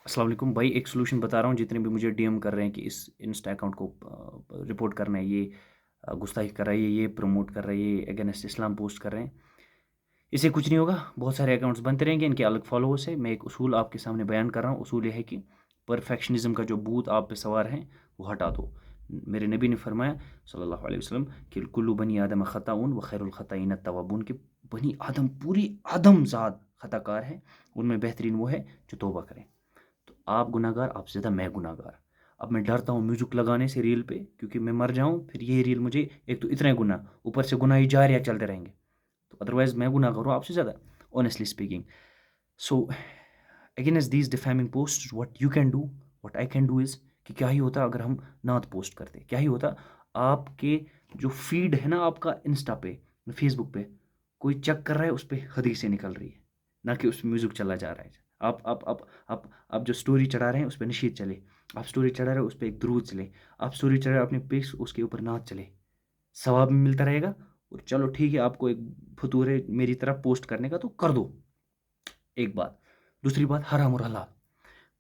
अस्सलाम वालेकुम भाई, एक सॉल्यूशन बता रहा हूँ। जितने भी मुझे डीएम कर रहे हैं कि इस इंस्टा अकाउंट को रिपोर्ट करना है, ये गुस्ताखी कर रहा है, ये प्रमोट कर रहा है, ये अगेंस्ट इस्लाम पोस्ट कर रहे हैं, इससे कुछ नहीं होगा। बहुत सारे अकाउंट्स बनते रहेंगे, इनके अलग फॉलोअर्स है। मैं एक उसूल आपके सामने बयान कर रहा हूँ। उसूल ये है कि परफेक्शनिज्म का जो भूत आप पे सवार है वो हटा दो। मेरे नबी ने फरमाया सल्लल्लाहु अलैहि वसल्लम कि कुल्लु बनी आदम खताउन व खैरुल खताइन तवाबून, कि बनी आदम पूरी आदम ज़ात खताकार है, उनमें बेहतरीन वो है जो तौबा करें। तो आप गुनाहगार, आपसे ज़्यादा मैं गुनाहगार। अब मैं डरता हूँ म्यूजिक लगाने से रील पे, क्योंकि मैं मर जाऊँ फिर ये रील मुझे, एक तो इतने गुनाह, ऊपर से गुनाह ही जारिया चलते रहेंगे। तो अदरवाइज मैं गुनाहगार हूँ आपसे ज़्यादा, honestly speaking. So against these defaming post, what you can do, what I can do is कि क्या ही होता अगर हम नात पोस्ट करते, क्या ही होता। आपके जो फीड है ना आपका इंस्टा पे, फेसबुक पे, कोई चेक कर रहा है, उस पर हदीसें निकल रही है, ना कि उस म्यूज़िक चला जा रहा है। आप जो स्टोरी चढ़ा रहे हैं उस पर नशीद चले, आप स्टोरी चढ़ा रहे हो उस पर एक दरूद चले, आप स्टोरी चढ़ा रहे हो अपने पिक्स, उसके ऊपर नाच चले, सवाब भी मिलता रहेगा। और चलो ठीक है, आपको एक फतूर है मेरी तरफ पोस्ट करने का तो कर दो, एक बात। दूसरी बात, हराम और हलाल,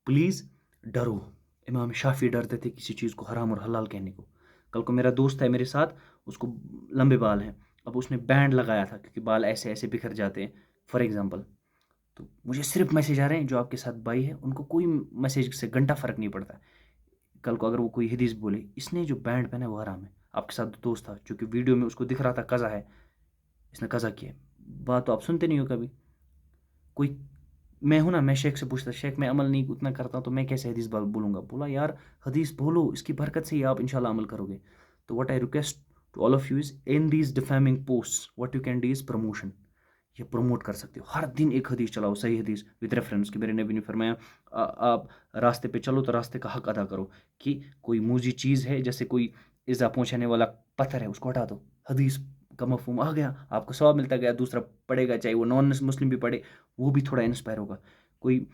प्लीज़ डरो। इमाम शाफी डरते थे किसी चीज़ को हराम और हलाल कहने को। कल को मेरा दोस्त है मेरे साथ, उसको लंबे बाल हैं, अब उसने बैंड लगाया था क्योंकि बाल ऐसे ऐसे बिखर जाते हैं, फॉर एग्जाम्पल। तो मुझे सिर्फ मैसेज आ रहे हैं, जो आपके साथ भाई है उनको कोई मैसेज से घंटा फ़र्क नहीं पड़ता। कल को अगर वो कोई हदीस बोले, इसने जो बैंड पहना है वो हराम है। आपके साथ दोस्त था जो कि वीडियो में उसको दिख रहा था कज़ा है, इसने कज़ा किया। बात तो आप सुनते नहीं हो कभी। कोई, मैं हूं ना, मैं शेख से पूछता, शेख मैं अमल नहीं उतना करता हूं तो मैं कैसे हदीस बोलूंगा। बोला यार, हदीस बोलो, इसकी बरकत से ही आप इंशाल्लाह अमल करोगे। तो what I request to all of you is, in these defaming post what you can do is promotion. ये प्रमोट कर सकते हो, हर दिन एक हदीस चलाओ, सही हदीस विद रेफरेंस कि मेरे नबी ने फरमाया आप रास्ते पे चलो तो रास्ते का हक अदा करो। कि कोई मूजी चीज़ है, जैसे कोई इज़ा पहुंचाने वाला पत्थर है, उसको हटा दो। हदीस का मफहूम आ गया, आपको सवाब मिलता गया, दूसरा पढ़ेगा चाहे वो नॉन मुस्लिम भी पढ़े, वो भी थोड़ा इंस्पायर होगा। कोई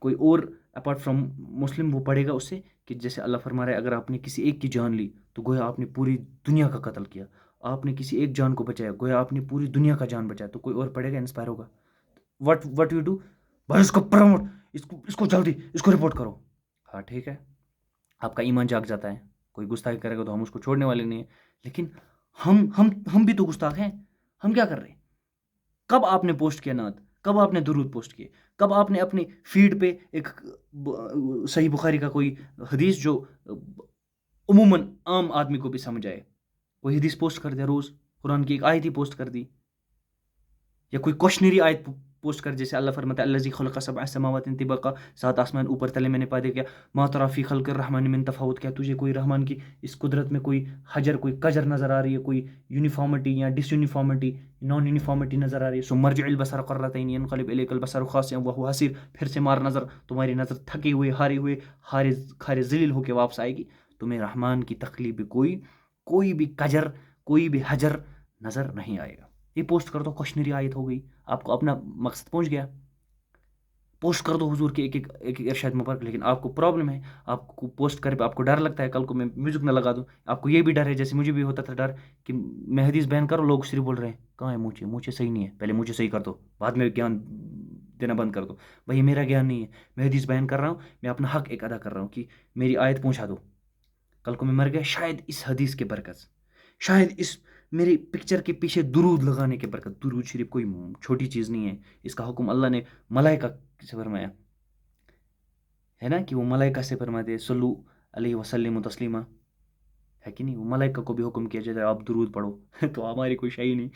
कोई और अपार्ट फ्रॉम मुस्लिम वो पढ़ेगा उससे, कि जैसे अल्लाह फरमा रहा है अगर आपने किसी एक की जान ली तो गोया आपने पूरी दुनिया का कत्ल किया। आपने किसी एक जान को बचाया, गोया आपने पूरी दुनिया का जान बचाया। तो कोई और पढ़ेगा, इंस्पायर होगा। व्हाट यू डू, भाई इसको प्रमोट, इसको इसको जल्दी इसको रिपोर्ट करो। हाँ ठीक है, आपका ईमान जाग जाता है। कोई गुस्ताखी करेगा तो हम उसको छोड़ने वाले नहीं हैं। लेकिन हम भी तो गुस्ताख हैं। हम क्या कर रहे हैं? कब आपने पोस्ट किया नात, कब आपने दुरूद पोस्ट किए, कब आपने अपनी फीड पे एक सही बुखारी का कोई हदीस जो उमूमन आम आदमी को भी समझ आए, कोई हदीस पोस्ट कर दिया, रोज़ कुरान की एक आयत ही पोस्ट कर दी, या कोई क्वेश्चनरी आयत पोस्ट कर, जैसे अल्लाह फरमाता है अल्लज़ी खलक़ सबअ समावातिन तिबक़ा, सात आसमान ऊपर तले मैंने पैदा किया। मा तरा फ़ी खल्क़िर रहमान मिन तफ़ावुत, क्या तुझे कोई रहमान की इस कुदरत में कोई हजर, कोई कजर नज़र आ रही है, कोई यूनिफॉर्मिटी या डिसयूनिफॉर्मिटी, नॉन यूनिफॉर्मिटी नज़र आ रही है? सुम्मा अर्जिइल बसर कर्रतैन यनक़लिब इलैकल बसरु ख़ासिअन व हुवा हसीर, फिर से मार नज़र, तुम्हारी नज़र थके हुए, हारे हुए, हारे खारे ज़लील होकर वापस आएगी। तुम्हें रहमान की तकलीफ कोई कोई भी कजर, कोई भी हजर नज़र नहीं आएगा। ये पोस्ट कर दो, क्वेश्चनरी आयत हो गई, आपको अपना मकसद पहुंच गया। पोस्ट कर दो हुजूर के एक इरशाद मुबारक। लेकिन आपको प्रॉब्लम है, आपको पोस्ट करे पे आपको डर लगता है कल को मैं म्यूजिक ना लगा दूं। आपको ये भी डर है, जैसे मुझे भी होता था डर, कि मैं हदीस बयान करूँ, लोग सिर्फ बोल रहे हैं कहाँ है मुझे, मुझे सही नहीं है, पहले मुझे सही कर दो, बाद में ज्ञान देना बंद कर दो। भाई मेरा ज्ञान नहीं है, मैं हदीस बयान कर रहा हूँ, मैं अपना हक एक अदा कर रहा हूँ कि मेरी आयत पहुँचा दो। कल को मैं मर गया, शायद इस हदीस के बरकत, शायद इस मेरी पिक्चर के पीछे दुरूद लगाने के बरकत। दुरूद शरीफ कोई छोटी चीज़ नहीं है, इसका हुक्म अल्लाह ने मलाइका से फरमाया है ना, कि वो मलाइका से फरमाते सल्लु अलैहि वसल्लम तस्लीमा, है कि नहीं? वो मलाइका को भी हुक्म किया जाता है आप दुरूद पढ़ो। तो हमारी कोई शय नहीं।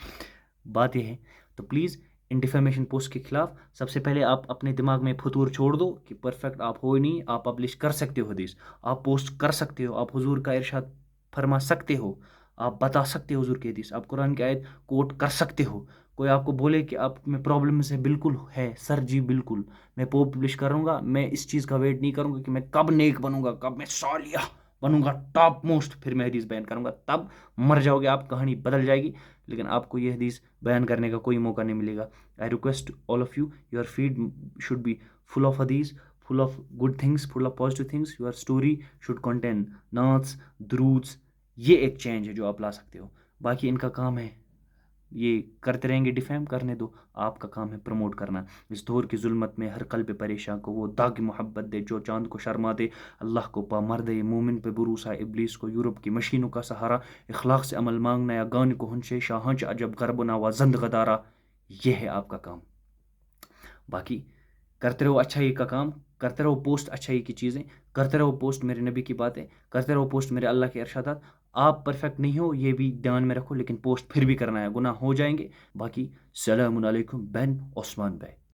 बात यह है, तो प्लीज़ इन डिफेमेशन पोस्ट के खिलाफ सबसे पहले आप अपने दिमाग में फतूर छोड़ दो कि परफेक्ट आप हो ही नहीं। आप पब्लिश कर सकते हो हदीस, आप पोस्ट कर सकते हो, आप हुजूर का इरशाद फरमा सकते हो, आप बता सकते हो हुजूर की हदीस, आप कुरान की आयत कोट कर सकते हो। कोई आपको बोले कि आप में प्रॉब्लम से बिल्कुल है, सर जी बिल्कुल मैं पब्लिश करूँगा, मैं इस चीज़ का वेट नहीं करूँगा कि मैं कब नेक बनूंगा, कब मैं सालिया बनूंगा टॉप मोस्ट, फिर मैं हदीस बयान करूँगा, तब मर जाओगे आप, कहानी बदल जाएगी। लेकिन आपको ये हदीस बयान करने का कोई मौका नहीं मिलेगा। I request all of you, your feed should be full of hadith, full of good things, full of positive things. Your story should contain naats, duroods. ये एक चेंज है जो आप ला सकते हो। बाकी इनका काम है یہ کرتے رہیں گے ڈیفیم، کرنے دو، آپ کا کام ہے پروموٹ کرنا۔ اس دور کی ظلمت میں ہر قلب پریشاں کو وہ داغ محبت دے جو چاند کو شرما دے، اللہ کو پا مر دے مومن پہ بروسا ابلیس کو یورپ کی مشینوں کا سہارا، اخلاق سے عمل مانگنا یا گان کو ہنشے شاہنچ عجب غرب نوا زند غدارہ، یہ ہے آپ کا کام۔ باقی کرتے رہو اچھائی کا کام، کرتے رہو پوسٹ اچھائی کی چیزیں، کرتے رہو پوسٹ میرے نبی کی باتیں، کرتے رہو پوسٹ میرے اللہ کے ارشادات۔ آپ پرفیکٹ نہیں ہو یہ بھی دھیان میں رکھو، لیکن پوسٹ پھر بھی کرنا ہے، گناہ ہو جائیں گے۔ باقی السلام علیکم، بین عثمان بھائی۔